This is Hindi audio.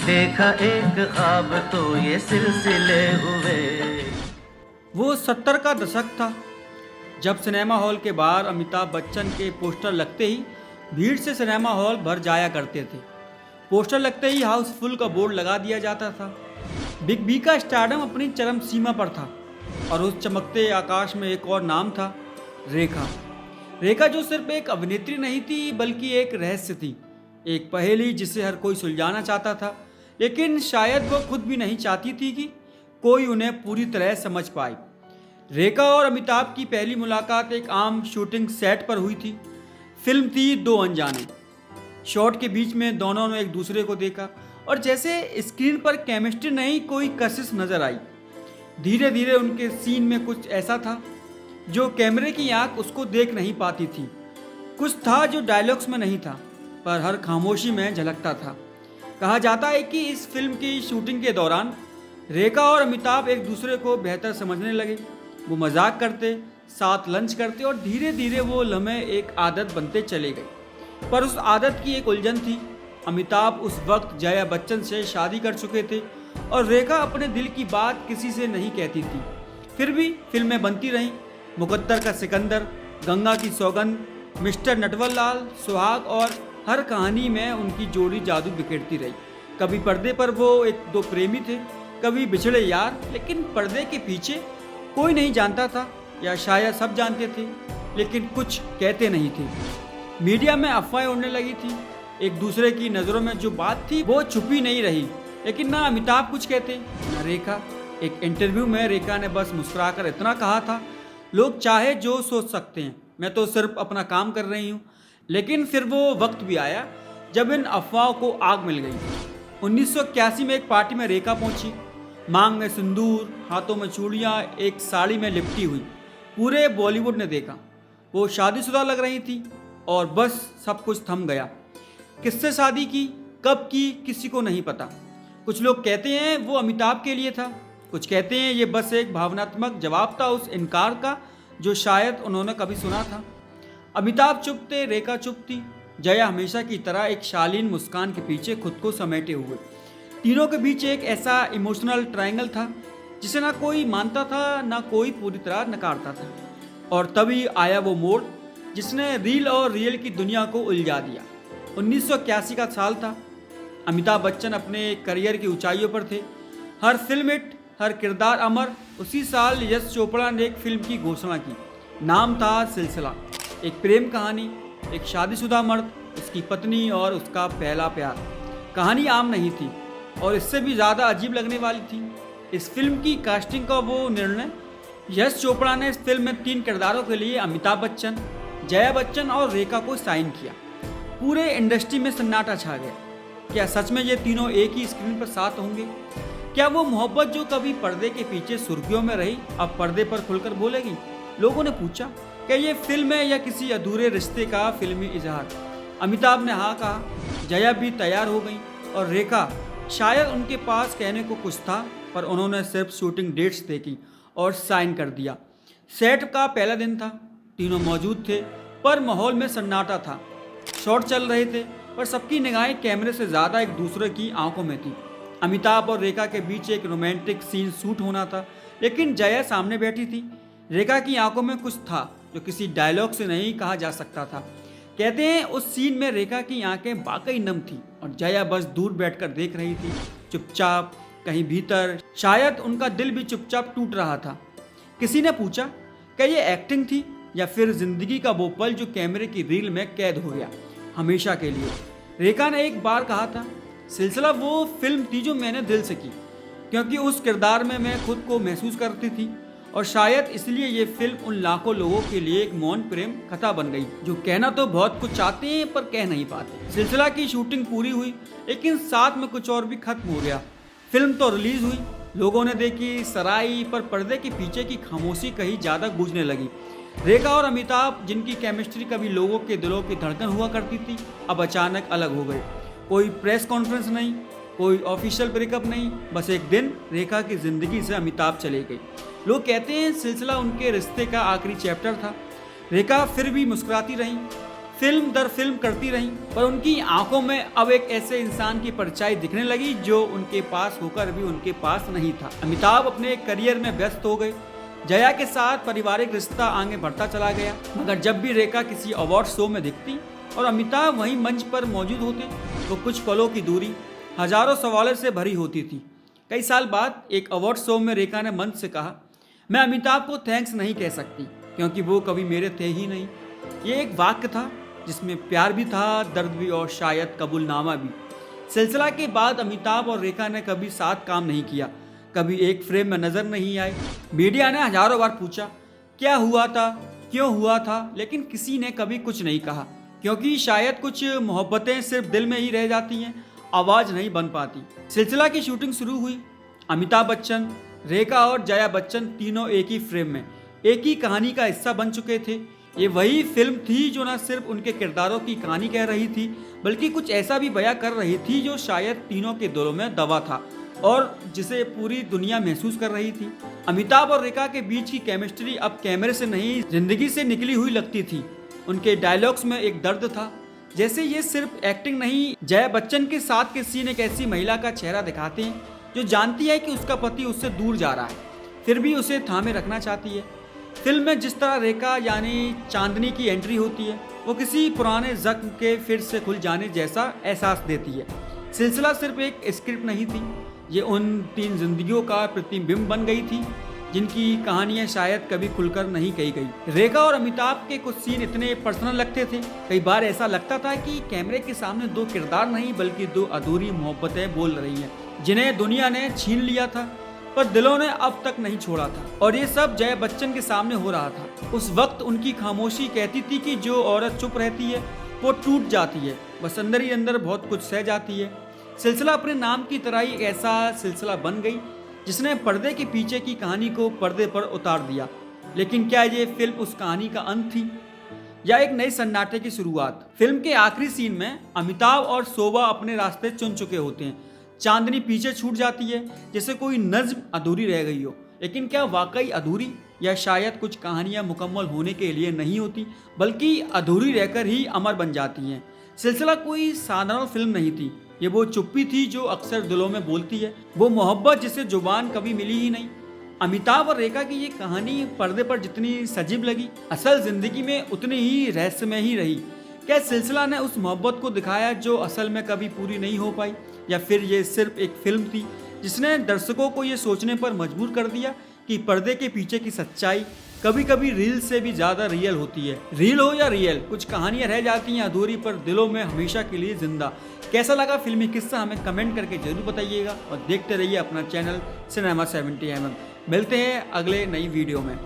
देखा एक ख्वाब तो ये सिलसिले हुए। वो 70 का दशक था जब सिनेमा हॉल के बाहर अमिताभ बच्चन के पोस्टर लगते ही भीड़ से सिनेमा हॉल भर जाया करते थे। पोस्टर लगते ही हाउसफुल का बोर्ड लगा दिया जाता था। बिग बी का स्टारडम अपनी चरम सीमा पर था और उस चमकते आकाश में एक और नाम था, रेखा। रेखा जो सिर्फ एक अभिनेत्री नहीं थी बल्कि एक रहस्य थी, एक पहेली जिसे हर कोई सुलझाना चाहता था, लेकिन शायद वो खुद भी नहीं चाहती थी कि कोई उन्हें पूरी तरह समझ पाए। रेखा और अमिताभ की पहली मुलाकात एक आम शूटिंग सेट पर हुई थी। फिल्म थी दो अनजाने। शॉट के बीच में दोनों ने एक दूसरे को देखा और जैसे स्क्रीन पर केमिस्ट्री नहीं, कोई कशिश नजर आई। धीरे धीरे उनके सीन में कुछ ऐसा था जो कैमरे की आंख उसको देख नहीं पाती थी। कुछ था जो डायलॉग्स में नहीं था पर हर खामोशी में झलकता था। कहा जाता है कि इस फिल्म की शूटिंग के दौरान रेखा और अमिताभ एक दूसरे को बेहतर समझने लगे। वो मजाक करते, साथ लंच करते और धीरे धीरे वो लम्हे एक आदत बनते चले गए। पर उस आदत की एक उलझन थी। अमिताभ उस वक्त जया बच्चन से शादी कर चुके थे और रेखा अपने दिल की बात किसी से नहीं कहती थी। फिर भी फिल्में बनती रहीं। मुकद्दर का सिकंदर, गंगा की सौगंध, मिस्टर नटवरलाल, सुहाग और हर कहानी में उनकी जोड़ी जादू बिखेरती रही। कभी पर्दे पर वो एक दो प्रेमी थे, कभी बिछड़े यार, लेकिन पर्दे के पीछे कोई नहीं जानता था, या शायद सब जानते थे लेकिन कुछ कहते नहीं थे। मीडिया में अफवाहें उड़ने लगी थी। एक दूसरे की नज़रों में जो बात थी वो छुपी नहीं रही, लेकिन ना अमिताभ कुछ कहते ना रेखा। एक इंटरव्यू में रेखा ने बस मुस्कुराकर इतना कहा था, लोग चाहे जो सोच सकते हैं, मैं तो सिर्फ अपना काम कर रही हूँ। लेकिन फिर वो वक्त भी आया जब इन अफवाहों को आग मिल गई। 1981 में एक पार्टी में रेखा पहुंची, मांग में सिंदूर, हाथों में चूड़ियाँ, एक साड़ी में लिपटी हुई। पूरे बॉलीवुड ने देखा। वो शादीशुदा लग रही थी और बस सब कुछ थम गया। किससे शादी की, कब की, किसी को नहीं पता। कुछ लोग कहते हैं वो अमिताभ के लिए था, कुछ कहते हैं ये बस एक भावनात्मक जवाब था उस इनकार का जो शायद उन्होंने कभी सुना था। अमिताभ चुप थे, रेखा चुप थी, जया हमेशा की तरह एक शालीन मुस्कान के पीछे खुद को समेटे हुए। तीनों के बीच एक ऐसा इमोशनल ट्रायंगल था जिसे ना कोई मानता था ना कोई पूरी तरह नकारता था। और तभी आया वो मोड़ जिसने रील और रियल की दुनिया को उलझा दिया। 1981 का साल था। अमिताभ बच्चन अपने करियर की ऊंचाइयों पर थे। हर फिल्म हिट, हर किरदार अमर। उसी साल यश चोपड़ा ने एक फिल्म की घोषणा की। नाम था सिलसिला। एक प्रेम कहानी, एक शादीशुदा मर्द, उसकी पत्नी और उसका पहला प्यार। कहानी आम नहीं थी और इससे भी ज़्यादा अजीब लगने वाली थी इस फिल्म की कास्टिंग का वो निर्णय। यश चोपड़ा ने इस फिल्म में 3 किरदारों के लिए अमिताभ बच्चन, जया बच्चन और रेखा को साइन किया। पूरे इंडस्ट्री में सन्नाटा छा गया। क्या सच में ये तीनों एक ही स्क्रीन पर साथ होंगे? क्या वो मोहब्बत जो कभी पर्दे के पीछे सुर्खियों में रही अब पर्दे पर खुलकर बोलेगी? लोगों ने पूछा, क्या ये फिल्म है या किसी अधूरे रिश्ते का फिल्मी इजहार? अमिताभ ने हाँ कहा, जया भी तैयार हो गई और रेखा, शायद उनके पास कहने को कुछ था पर उन्होंने सिर्फ शूटिंग डेट्स देखी और साइन कर दिया। सेट का पहला दिन था। तीनों मौजूद थे पर माहौल में सन्नाटा था। शॉट चल रहे थे पर सबकी निगाहें कैमरे से ज़्यादा एक दूसरे की आंखों में थी। अमिताभ और रेखा के बीच एक रोमांटिक सीन शूट होना था, लेकिन जया सामने बैठी थी। रेखा की आंखों में कुछ था जो किसी डायलॉग से नहीं कहा जा सकता था। कहते हैं उस सीन में रेखा की आंखें वाकई नम थी और जया बस दूर बैठकर देख रही थी, चुपचाप, कहीं भीतर शायद उनका दिल भी चुपचाप टूट रहा था। किसी ने पूछा, क्या ये एक्टिंग थी या फिर जिंदगी का वो पल जो कैमरे की रील में कैद हो गया हमेशा के लिए? रेखा ने एक बार कहा था, सिलसिला वो फिल्म थी जो मैंने दिल से की, क्योंकि उस किरदार में मैं खुद को महसूस करती थी और शायद इसलिए ये फिल्म उन लाखों लोगों के लिए एक मौन प्रेम कथा बन गई जो कहना तो बहुत कुछ चाहते हैं पर कह नहीं पाते। सिलसिला की शूटिंग पूरी हुई लेकिन साथ में कुछ और भी खत्म हो गया। फिल्म तो रिलीज हुई, लोगों ने देखी, सराही, पर पर्दे के पीछे की खामोशी कहीं ज़्यादा गूंजने लगी। रेखा और अमिताभ, जिनकी केमिस्ट्री कभी लोगों के दिलों की धड़कन हुआ करती थी, अब अचानक अलग हो गए। कोई प्रेस कॉन्फ्रेंस नहीं, कोई ऑफिशियल ब्रेकअप नहीं, बस एक दिन रेखा की ज़िंदगी से अमिताभ चले गए। लोग कहते हैं सिलसिला उनके रिश्ते का आखिरी चैप्टर था। रेखा फिर भी मुस्कुराती रहीं। फिल्म दर फिल्म करती रहीं, पर उनकी आंखों में अब एक ऐसे इंसान की परछाई दिखने लगी जो उनके पास होकर भी उनके पास नहीं था। अमिताभ अपने करियर में व्यस्त हो गए। जया के साथ पारिवारिक रिश्ता आगे बढ़ता चला गया, मगर जब भी रेखा किसी अवार्ड शो में दिखती और अमिताभ वहीं मंच पर मौजूद होते तो कुछ पलों की दूरी हजारों सवालों से भरी होती थी। कई साल बाद एक अवार्ड शो में रेखा ने मंच से कहा, मैं अमिताभ को थैंक्स नहीं कह सकती क्योंकि वो कभी मेरे थे ही नहीं। ये एक वाक्य था जिसमें प्यार भी था, दर्द भी और शायद कबूलनामा भी। सिलसिला के बाद अमिताभ और रेखा ने कभी साथ काम नहीं किया, कभी एक फ्रेम में नजर नहीं आए। मीडिया ने हजारों बार पूछा क्या हुआ था, क्यों हुआ था, लेकिन किसी ने कभी कुछ नहीं कहा, क्योंकि शायद कुछ मोहब्बतें सिर्फ दिल में ही रह जाती हैं, आवाज नहीं बन पाती। सिलसिला की शूटिंग शुरू हुई। अमिताभ बच्चन, रेखा और जया बच्चन तीनों एक ही फ्रेम में एक ही कहानी का हिस्सा बन चुके थे। ये वही फिल्म थी जो न सिर्फ उनके किरदारों की कहानी कह रही थी, बल्कि कुछ ऐसा भी बयां कर रही थी जो शायद तीनों के दिलों में दबा था और जिसे पूरी दुनिया महसूस कर रही थी। अमिताभ और रेखा के बीच की केमिस्ट्री अब कैमरे से नहीं, जिंदगी से निकली हुई लगती थी। उनके डायलॉग्स में एक दर्द था, जैसे ये सिर्फ एक्टिंग नहीं। जया बच्चन के साथ के सीन एक ऐसी महिला का चेहरा दिखाते हैं जो जानती है कि उसका पति उससे दूर जा रहा है, फिर भी उसे थामे रखना चाहती है। फिल्म में जिस तरह रेखा यानी चांदनी की एंट्री होती है, वो किसी पुराने जख्म के फिर से खुल जाने जैसा एहसास देती है। सिलसिला सिर्फ एक स्क्रिप्ट नहीं थी, ये उन तीन जिंदगियों का प्रतिबिंब बन गई थी जिनकी कहानियां शायद कभी खुलकर नहीं कही गई। रेखा और अमिताभ के कुछ सीन इतने पर्सनल लगते थे, कई बार ऐसा लगता था कि कैमरे के सामने दो किरदार नहीं बल्कि दो अधूरी मोहब्बतें बोल रही हैं, जिन्हें दुनिया ने छीन लिया था पर दिलों ने अब तक नहीं छोड़ा था। और ये सब जया बच्चन के सामने हो रहा था। उस वक्त उनकी खामोशी कहती थी कि जो औरत चुप रहती है वो टूट जाती है, बस अंदर ही अंदर बहुत कुछ सह जाती है। सिलसिला अपने नाम की तरह ही एक ऐसा सिलसिला बन गई जिसने पर्दे के पीछे की कहानी को पर्दे पर उतार दिया। लेकिन क्या ये फिल्म उस कहानी का अंत थी या एक नए सन्नाटे की शुरुआत? फिल्म के आखिरी सीन में अमिताभ और शोभा अपने रास्ते चुन चुके होते हैं। चांदनी पीछे छूट जाती है जैसे कोई नज्म अधूरी रह गई हो। लेकिन क्या वाकई अधूरी, या शायद कुछ कहानियां मुकम्मल होने के लिए नहीं होती बल्कि अधूरी रहकर ही अमर बन जाती हैं? सिलसिला कोई साधारण फिल्म नहीं थी, ये वो चुप्पी थी जो अक्सर दिलों में बोलती है, वो मोहब्बत जिसे जुबान कभी मिली ही नहीं। अमिताभ और रेखा की ये कहानी पर्दे पर जितनी सजीव लगी, असल जिंदगी में उतनी ही रहस्यमय ही रही। क्या सिलसिला ने उस मोहब्बत को दिखाया जो असल में कभी पूरी नहीं हो पाई, या फिर ये सिर्फ एक फिल्म थी जिसने दर्शकों को ये सोचने पर मजबूर कर दिया कि पर्दे के पीछे की सच्चाई कभी कभी रील से भी ज्यादा रियल होती है? रील हो या रियल, कुछ कहानियां रह जाती हैं अधूरी पर दिलों में हमेशा के लिए जिंदा। कैसा लगा फिल्मी किस्सा हमें कमेंट करके जरूर बताइएगा और देखते रहिए अपना चैनल सिनेमा 70mm। मिलते हैं अगले नई वीडियो में।